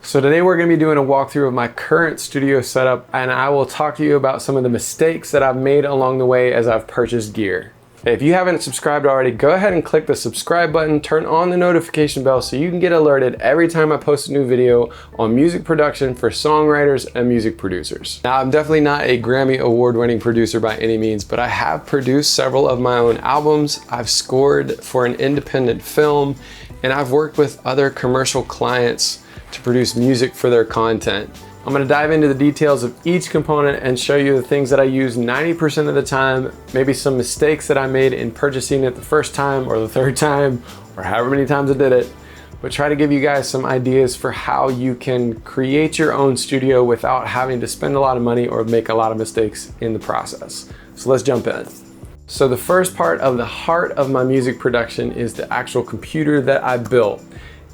So today we're going to be doing a walkthrough of my current studio setup, and I will talk to you about some of the mistakes that I've made along the way as I've purchased gear. If you haven't subscribed already, go ahead and click the subscribe button, turn on the notification bell so you can get alerted every time I post a new video on music production for songwriters and music producers. Now, I'm definitely not a Grammy award-winning producer by any means, but I have produced several of my own albums, I've scored for an independent film, and I've worked with other commercial clients to produce music for their content. I'm going to dive into the details of each component and show you the things that I use 90% of the time, maybe some mistakes that I made in purchasing it the first time or the third time or however many times I did it, but try to give you guys some ideas for how you can create your own studio without having to spend a lot of money or make a lot of mistakes in the process. So let's jump in. So the first part of the heart of my music production is the actual computer that I built.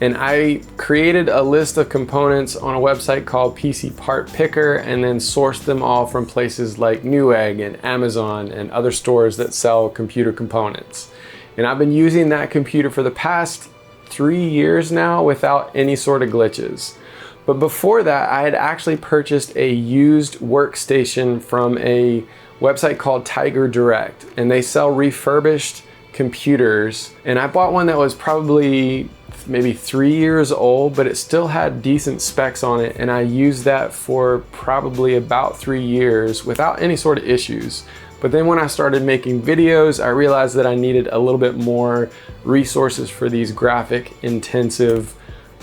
And I created a list of components on a website called PC Part Picker and then sourced them all from places like Newegg and Amazon and other stores that sell computer components. And I've been using that computer for the past 3 years now without any sort of glitches. But before that, I had actually purchased a used workstation from a website called Tiger Direct, and they sell refurbished computers. And I bought one that was probably maybe 3 years old, but it still had decent specs on it, and I used that for probably about 3 years without any sort of issues. But then when I started making videos, I realized that I needed a little bit more resources for these graphic intensive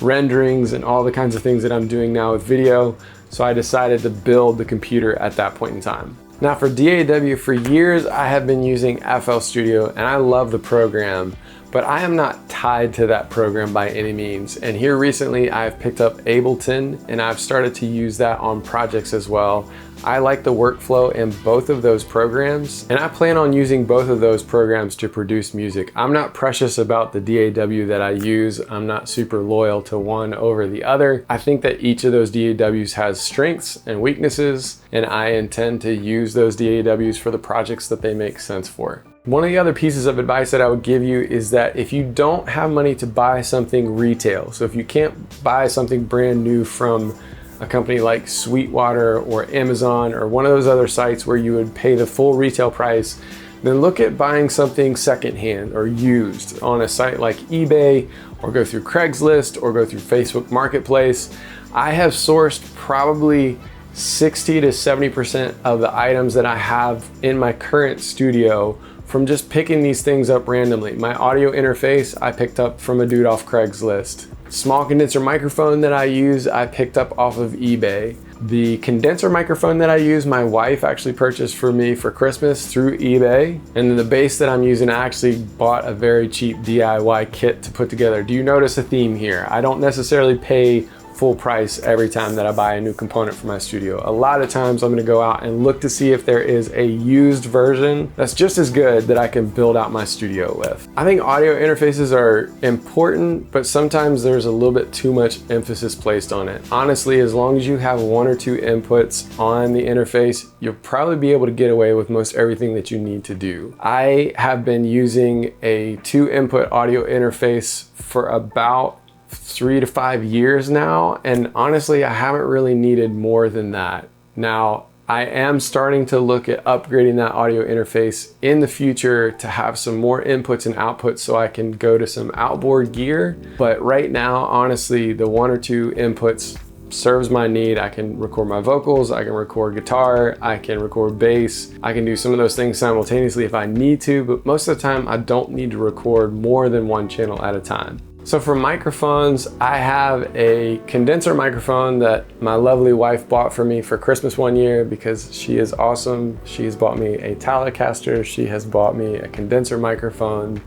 renderings and all the kinds of things that I'm doing now with video, so I decided to build the computer at that point in time. Now for DAW, for years I have been using FL Studio, and I love the program, but I am not tied to that program by any means. And here recently I've picked up Ableton and I've started to use that on projects as well. I like the workflow in both of those programs, and I plan on using both of those programs to produce music. I'm not precious about the DAW that I use. I'm not super loyal to one over the other. I think that each of those DAWs has strengths and weaknesses, and I intend to use those DAWs for the projects that they make sense for. One of the other pieces of advice that I would give you is that if you don't have money to buy something retail, so if you can't buy something brand new from a company like Sweetwater or Amazon or one of those other sites where you would pay the full retail price, then look at buying something secondhand or used on a site like eBay, or go through Craigslist, or go through Facebook Marketplace. I have sourced probably 60 to 70% of the items that I have in my current studio from just picking these things up randomly. My audio interface I picked up from a dude off Craigslist. Small condenser microphone that I use, I picked up off of eBay. The condenser microphone that I use, my wife actually purchased for me for Christmas through eBay. And then the bass that I'm using, I actually bought a very cheap DIY kit to put together. Do you notice a theme here? I don't necessarily pay full price every time that I buy a new component for my studio. A lot of times I'm gonna go out and look to see if there is a used version that's just as good that I can build out my studio with. I think audio interfaces are important, but sometimes there's a little bit too much emphasis placed on it. Honestly, as long as you have 1 or 2 inputs on the interface, you'll probably be able to get away with most everything that you need to do. I have been using a 2-input audio interface for about 3 to 5 years now, and honestly I haven't really needed more than that. Now I am starting to look at upgrading that audio interface in the future to have some more inputs and outputs so I can go to some outboard gear, but right now honestly the 1 or 2 inputs serves my need. I can record my vocals, I can record guitar, I can record bass, I can do some of those things simultaneously if I need to, but most of the time I don't need to record more than 1 channel at a time. So for microphones, I have a condenser microphone that my lovely wife bought for me for Christmas one year because she is awesome. She's bought me a Telecaster, she has bought me a condenser microphone.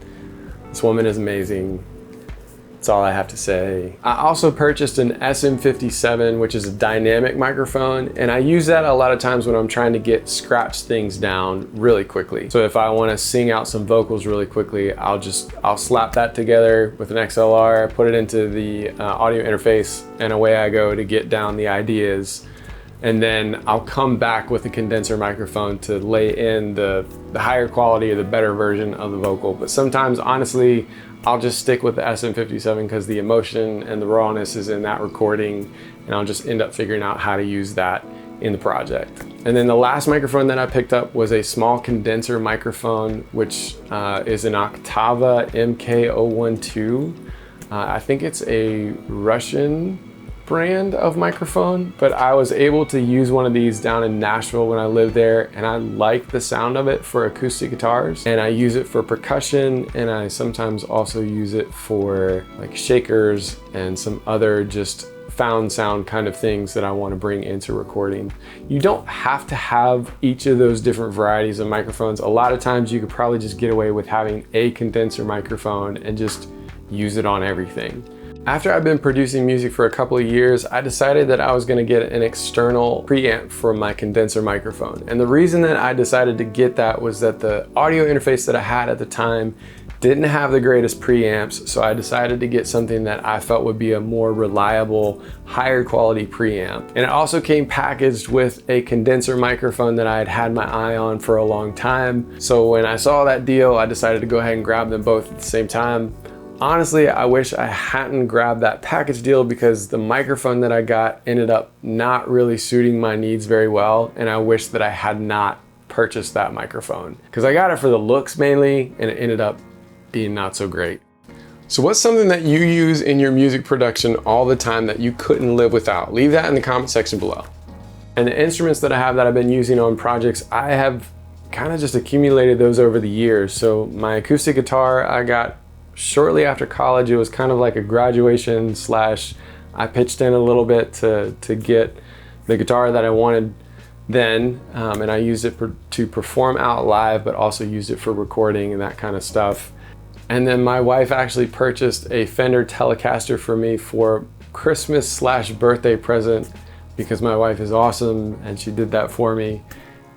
This woman is amazing. That's all I have to say. I also purchased an SM57, which is a dynamic microphone, and I use that a lot of times when I'm trying to get scratch things down really quickly. So if I want to sing out some vocals really quickly, I'll slap that together with an XLR, put it into the audio interface, and away I go to get down the ideas. And then I'll come back with a condenser microphone to lay in the higher quality or the better version of the vocal. But sometimes, honestly, I'll just stick with the SM57 because the emotion and the rawness is in that recording, and I'll just end up figuring out how to use that in the project. And then the last microphone that I picked up was a small condenser microphone, which is an Octava MK012. I think it's a Russian brand of microphone, but I was able to use one of these down in Nashville when I lived there, and I like the sound of it for acoustic guitars, and I use it for percussion, and I sometimes also use it for like shakers and some other just found sound kind of things that I want to bring into recording. You don't have to have each of those different varieties of microphones. A lot of times you could probably just get away with having a condenser microphone and just use it on everything. After I've been producing music for a couple of years, I decided that I was going to get an external preamp for my condenser microphone. And the reason that I decided to get that was that the audio interface that I had at the time didn't have the greatest preamps, so I decided to get something that I felt would be a more reliable, higher quality preamp. And it also came packaged with a condenser microphone that I had had my eye on for a long time. So when I saw that deal, I decided to go ahead and grab them both at the same time. Honestly, I wish I hadn't grabbed that package deal because the microphone that I got ended up not really suiting my needs very well, and I wish that I had not purchased that microphone because I got it for the looks mainly, and it ended up being not so great. So what's something that you use in your music production all the time that you couldn't live without? Leave that in the comment section below. And the instruments that I have that I've been using on projects, I have kind of just accumulated those over the years. So my acoustic guitar I got shortly after college. It was kind of like a graduation slash I pitched in a little bit to get the guitar that I wanted then, and I used it to perform out live, but also used it for recording and that kind of stuff. And then my wife actually purchased a Fender Telecaster for me for Christmas slash birthday present because my wife is awesome and she did that for me.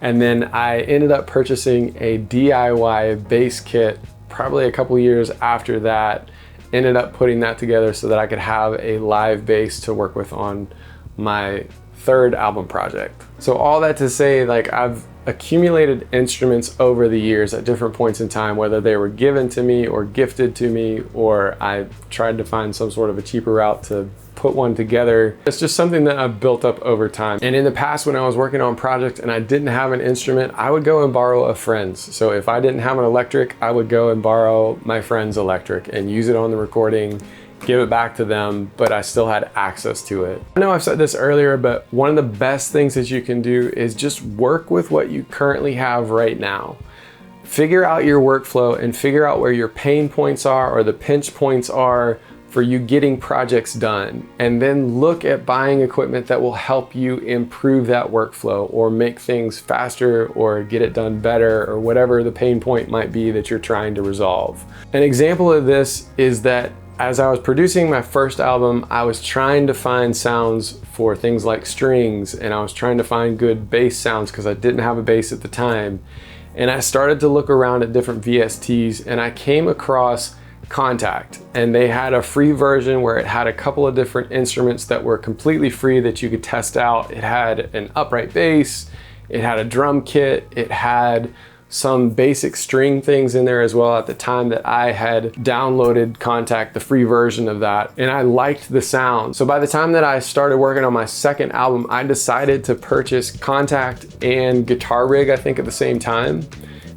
And then I ended up purchasing a DIY bass kit probably a couple years after that. Ended up putting that together so that I could have a live bass to work with on my third album project. So all that to say, like, I've accumulated instruments over the years at different points in time, whether they were given to me or gifted to me, or I tried to find some sort of a cheaper route to put one together. It's just something that I've built up over time. And in the past, when I was working on projects and I didn't have an instrument, I would go and borrow a friend's. So if I didn't have an electric, I would go and borrow my friend's electric and use it on the recording, give it back to them, but I still had access to it. I know I've said this earlier, but one of the best things that you can do is just work with what you currently have right now. Figure out your workflow and figure out where your pain points are or the pinch points are for you getting projects done, and then look at buying equipment that will help you improve that workflow or make things faster or get it done better or whatever the pain point might be that you're trying to resolve. An example of this is that as I was producing my first album, I was trying to find sounds for things like strings, and I was trying to find good bass sounds because I didn't have a bass at the time. And I started to look around at different VSTs, and I came across Contact, and they had a free version where it had a couple of different instruments that were completely free that you could test out. It had an upright bass, it had a drum kit, it had some basic string things in there as well at the time that I had downloaded Contact, the free version of that, and I liked the sound. So by the time that I started working on my second album, I decided to purchase Contact and Guitar Rig, I think, at the same time,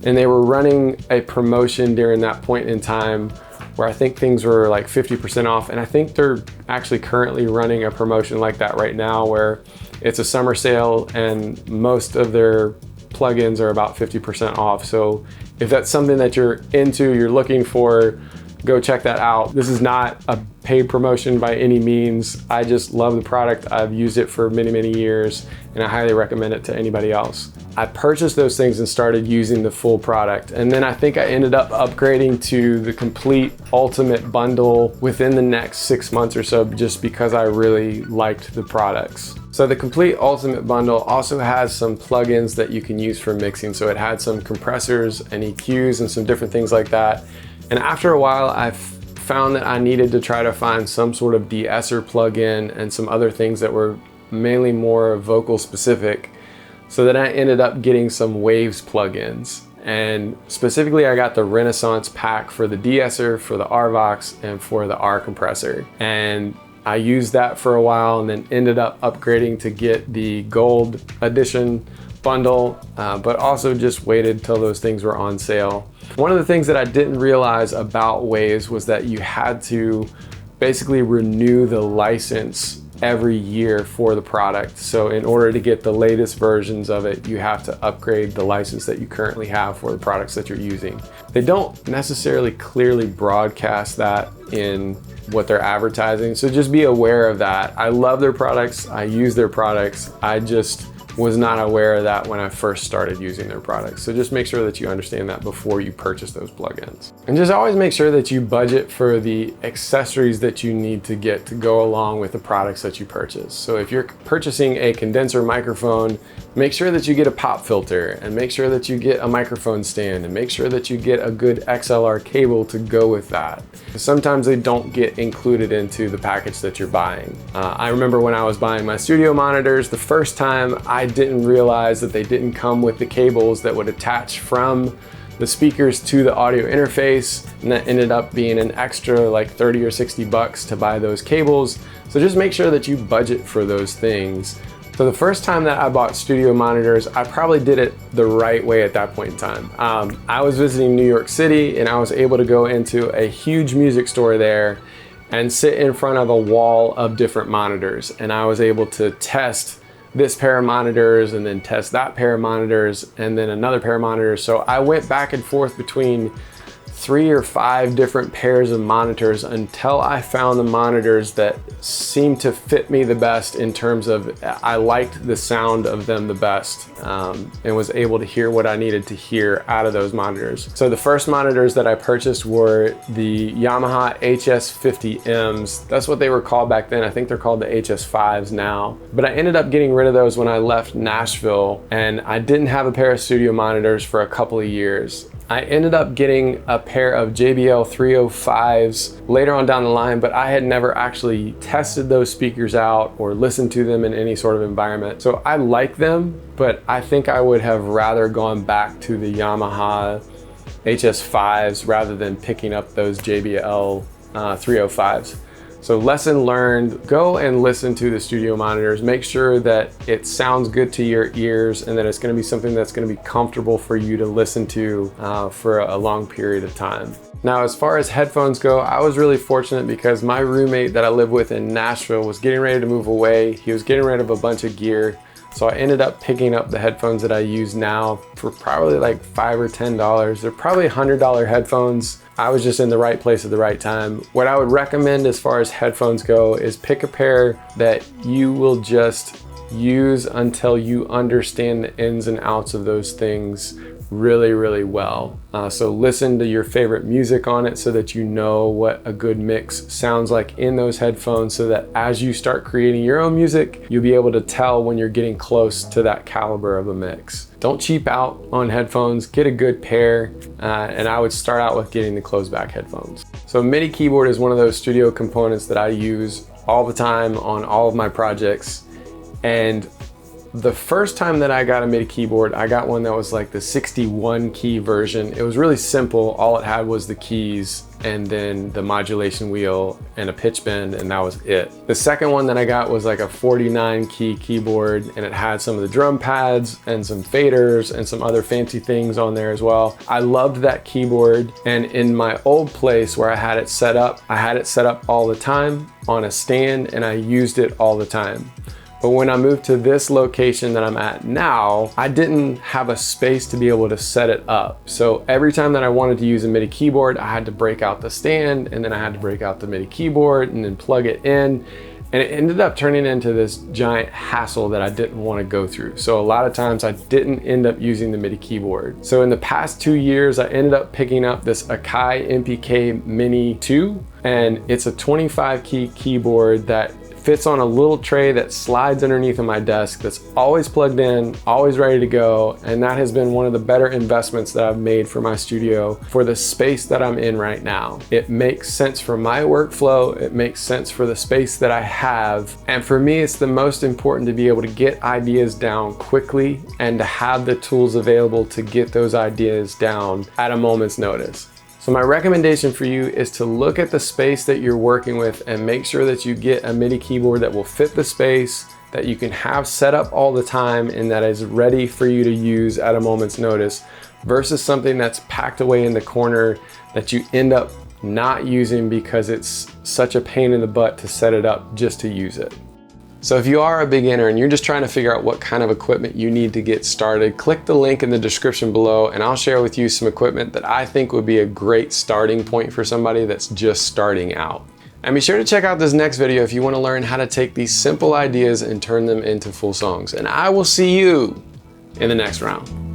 and they were running a promotion during that point in time where I think things were like 50% off, and I think they're actually currently running a promotion like that right now where it's a summer sale and most of their plugins are about 50% off. So if that's something that you're into, you're looking for, go check that out. This is not a paid promotion by any means. I just love the product. I've used it for many, many years, and I highly recommend it to anybody else. I purchased those things and started using the full product. And then I think I ended up upgrading to the complete ultimate bundle within the next 6 months or so, just because I really liked the products. So the complete ultimate bundle also has some plugins that you can use for mixing. So it had some compressors and EQs and some different things like that. And after a while, I found that I needed to try to find some sort of de-esser plugin and some other things that were mainly more vocal specific. So then I ended up getting some Waves plugins. And specifically, I got the Renaissance pack for the de-esser, for the RVox, and for the R compressor. And I used that for a while and then ended up upgrading to get the gold edition bundle, but also just waited till those things were on sale. One of the things that I didn't realize about Waves was that you had to basically renew the license every year for the product. So in order to get the latest versions of it, you have to upgrade the license that you currently have for the products that you're using. They don't necessarily clearly broadcast that in what they're advertising, so just be aware of that. I love their products, I use their products, I just was not aware of that when I first started using their products. So just make sure that you understand that before you purchase those plugins. And just always make sure that you budget for the accessories that you need to get to go along with the products that you purchase. So if you're purchasing a condenser microphone, make sure that you get a pop filter, and make sure that you get a microphone stand, and make sure that you get a good XLR cable to go with that. Sometimes they don't get included into the package that you're buying. I remember when I was buying my studio monitors, the first time I didn't realize that they didn't come with the cables that would attach from the speakers to the audio interface, and that ended up being an extra like 30 or 60 bucks to buy those cables. So just make sure that you budget for those things. So the first time that I bought studio monitors, I probably did it the right way at that point in time. I was visiting New York City, and I was able to go into a huge music store there and sit in front of a wall of different monitors. And I was able to test this pair of monitors, and then test that pair of monitors, and then another pair of monitors. So I went back and forth between 3 or 5 different pairs of monitors until I found the monitors that seemed to fit me the best in terms of I liked the sound of them the best, and was able to hear what I needed to hear out of those monitors. So the first monitors that I purchased were the Yamaha HS50Ms. That's what they were called back then. I think they're called the HS5s now. But I ended up getting rid of those when I left Nashville, and I didn't have a pair of studio monitors for a couple of years. I ended up getting a pair of JBL 305s later on down the line, but I had never actually tested those speakers out or listened to them in any sort of environment. So I like them, but I think I would have rather gone back to the Yamaha HS5s rather than picking up those JBL 305s. So lesson learned, go and listen to the studio monitors. Make sure that it sounds good to your ears and that it's gonna be something that's gonna be comfortable for you to listen to for a long period of time. Now, as far as headphones go, I was really fortunate because my roommate that I live with in Nashville was getting ready to move away. He was getting rid of a bunch of gear. So I ended up picking up the headphones that I use now for probably like $5 or $10. They're probably $100 headphones. I was just in the right place at the right time. What I would recommend as far as headphones go is pick a pair that you will just use until you understand the ins and outs of those things really, really well. So listen to your favorite music on it so that you know what a good mix sounds like in those headphones, so that as you start creating your own music, you'll be able to tell when you're getting close to that caliber of a mix. Don't cheap out on headphones, get a good pair, and I would start out with getting the closed back headphones. So Midi Keyboard is one of those studio components that I use all the time on all of my projects. And the first time that I got a Midi keyboard, I got one that was like the 61 key version. It was really simple. All it had was the keys and then the modulation wheel and a pitch bend, and that was it. The second one that I got was like a 49 key keyboard, and it had some of the drum pads and some faders and some other fancy things on there as well. I loved that keyboard, and in my old place where I had it set up all the time on a stand, and I used it all the time. But when I moved to this location that I'm at now, I didn't have a space to be able to set it up. So every time that I wanted to use a Midi keyboard, I had to break out the stand, and then I had to break out the Midi keyboard and then plug it in. And it ended up turning into this giant hassle that I didn't want to go through. So a lot of times I didn't end up using the Midi keyboard. So in the past 2 years, I ended up picking up this Akai MPK Mini 2, and it's a 25 key keyboard that fits on a little tray that slides underneath of my desk that's always plugged in, always ready to go, and that has been one of the better investments that I've made for my studio for the space that I'm in right now. It makes sense for my workflow, it makes sense for the space that I have, and for me it's the most important to be able to get ideas down quickly and to have the tools available to get those ideas down at a moment's notice. So my recommendation for you is to look at the space that you're working with and make sure that you get a MIDI keyboard that will fit the space, that you can have set up all the time and that is ready for you to use at a moment's notice, versus something that's packed away in the corner that you end up not using because it's such a pain in the butt to set it up just to use it. So if you are a beginner and you're just trying to figure out what kind of equipment you need to get started, click the link in the description below and I'll share with you some equipment that I think would be a great starting point for somebody that's just starting out. And be sure to check out this next video if you want to learn how to take these simple ideas and turn them into full songs. And I will see you in the next round.